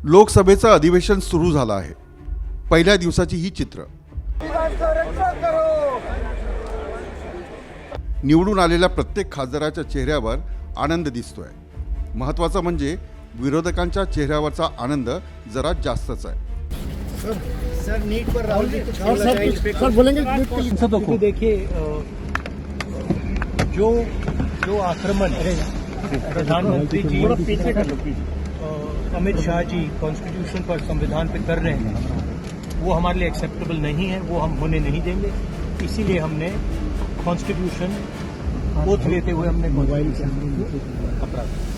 लोकसभेचं अधिवेशन सुरू झालं आहे। पहिल्या दिवसाची ही चित्र। निवडून आलेल्या प्रत्येक खासदाराच्या चेहऱ्यावर आनंद दिसतोय। महत्त्वाचं म्हणजे विरोधकांच्या चेहऱ्यावरचा आनंद जरा जास्तच आहे। सर नीट पर राहुल जी सर बोलेंगे। देखिए जो आक्रमण प्रधानमंत्री जी अमित शाह जी कॉन्स्टिट्यूशन पर संविधान पे कर रहे हैं वो हमारे लिए एक्सेप्टेबल नहीं है, वो हम होने नहीं देंगे। इसीलिए हमने कॉन्स्टिट्यूशन ओथ लेते हुए हमने मोबाइल से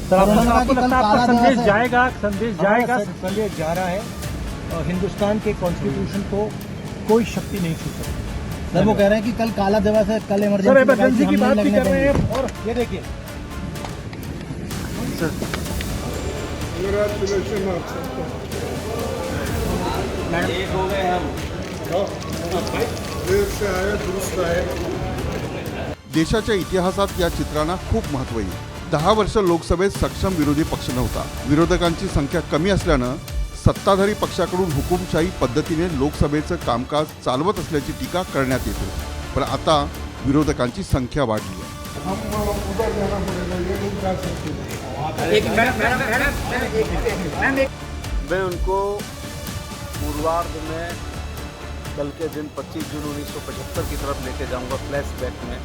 सर आपको लगता है संदेश जाएगा चलिए जा रहा है। हिंदुस्तान के कॉन्स्टिट्यूशन को कोई शक्ति नहीं छू सकती। सर वो कह रहे हैं कि कल काला दिवस है, कल इमरजेंसी की बात भी कर रहे हैं। और ये देखिए एक हो गए हम देशाच्या इतिहासात या चित्रांना खूप महत्त्व आहे। 10 वर्ष लोकसभेत सक्षम विरोधी पक्ष नव्हता। विरोधकांची संख्या कमी असल्यानं सत्ताधारी पक्षाकडून हुकुमशाही पद्धतीने लोकसभेचं कामकाज चालवत असल्याची टीका करण्यात येते। पण आता विरोधकांची संख्या वाढली आहे। मैं उनको पूर्वार्ध में कल के दिन 25 जून 1975 की तरफ लेके जाऊंगा, फ्लैशबैक में,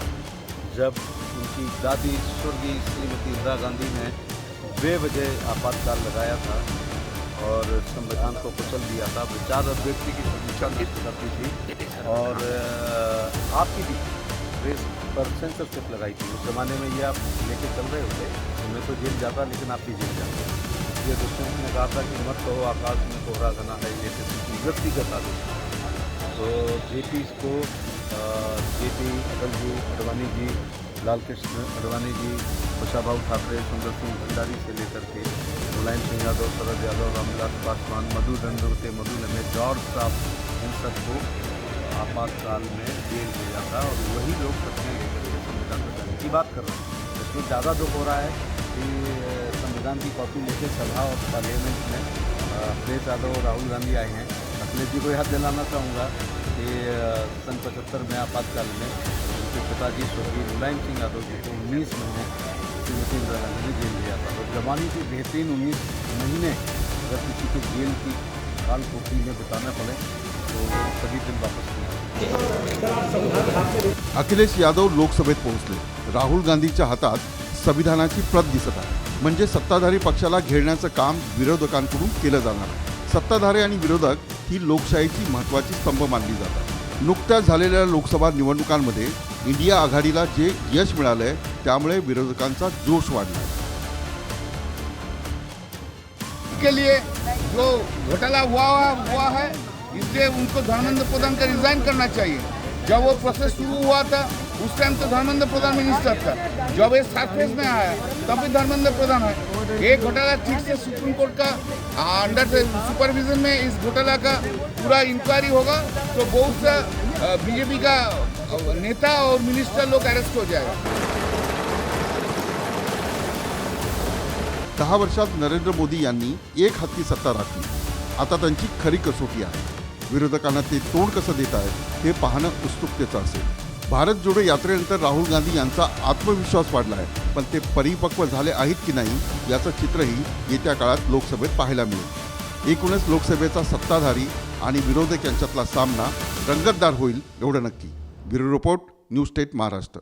जब उनकी दादी स्वर्गीय श्रीमती इंदिरा गांधी ने बेवजह आपातकाल लगाया था और संविधान को कुचल दिया था। विचार अभिव्यक्ति की समीक्षा करती थी और आपकी भी प्रेस पर सेंसरशिप लगाई थी। उस जमाने में ये आप लेके चल रहे होते तो मैं तो जेल जाता, लेकिन आप भी जेल जाते। ये दुश्मन ने कहा था कि मत कहो आकाश में कोहरा घना है, ये किसी व्यक्तिगत आदेश। तो जेपी को जेपी अटल जी, अडवाणी जी, लाल कृष्ण अडवाणी जी, कुशाभाऊ ठाकरे, सुंदर सिंह भंडारी से लेकर के मुलायम सिंह यादव, शरद यादव, रामविलास पासवान, मधु दंडोते, मधु लम्हे, जॉर्ज साहब, इन सबको आपातकाल में जेल भेजा था और वही लोग सत्ता लेकर के संविधान बदलने की बात कर रहे हैं। इसमें ज़्यादा दुख हो रहा है कि संविधान की कॉपी लेके सभा और पार्लियामेंट में अखिलेश यादव और राहुल गांधी आए हैं। अखिलेश जी को याद दिलाना चाहूँगा कि सन 75 में आपातकाल में उनके पिताजी स्वर्गीय मुलायम सिंह यादव जी को 19 महीने श्रीमती इंदिरा गांधी ने जेल दिया था। तो जवानी की बेहतरीन 19 महीने अगर किसी को जेल की काल कोठरी में बिताना पड़े तो सभी दिन वापस नहीं आते। अखिलेश यादव लोकसभेत पोहोचले। राहुल गांधीच्या हातात संविधानाची प्रत दिसत आहे। म्हणजे सत्ताधारी पक्षाला घेरण्याचं काम विरोधकांकडून केलं जाणार आहे। सत्ताधारी आणि विरोधक ही लोकशाहीची महत्त्वाची स्तंभ मानली जातात। नुकत्याच झालेल्या लोकसभा निवडणुकांमध्ये इंडिया आघाडीला जे यश मिळालंय त्यामुळे विरोधकांचा जोश वाढला आहे। के लिए जो घोटाला हुआ है, इसलिए उनको धर्मेंद्र प्रधान का रिजाइन करना चाहिए। जब वो प्रोसेस शुरू हुआ था उस टाइम तो धर्मेंद्र प्रधान मिनिस्टर था। जब ये 7 फेज में आया तब भी धर्मेंद्र प्रधान है। ये घोटाला ठीक से सुप्रीम कोर्ट का अंडर से सुपरविजन में इस घोटाला का पूरा इंक्वायरी होगा तो बहुत सा बीजेपी का नेता और मिनिस्टर लोग अरेस्ट हो जाएगा। 10 वर्षात नरेंद्र मोदी यांनी एक हाती सत्ता राखली। आता त्यांची खरी कसोटी आहे। विरोधकांना ते तोंड कसं देत आहेत हे पाहणं उत्सुकतेचं असेल। भारत जोडो यात्रेनंतर राहुल गांधी यांचा आत्मविश्वास वाढला आहे, पण ते परिपक्व झाले आहेत की नाही याचं चित्रही येत्या काळात लोकसभेत पाहायला मिळेल। एकूणच लोकसभेचा सत्ताधारी आणि विरोधक यांच्यातला सामना रंगतदार होईल एवढं नक्की। Bureau report, news state Maharashtra.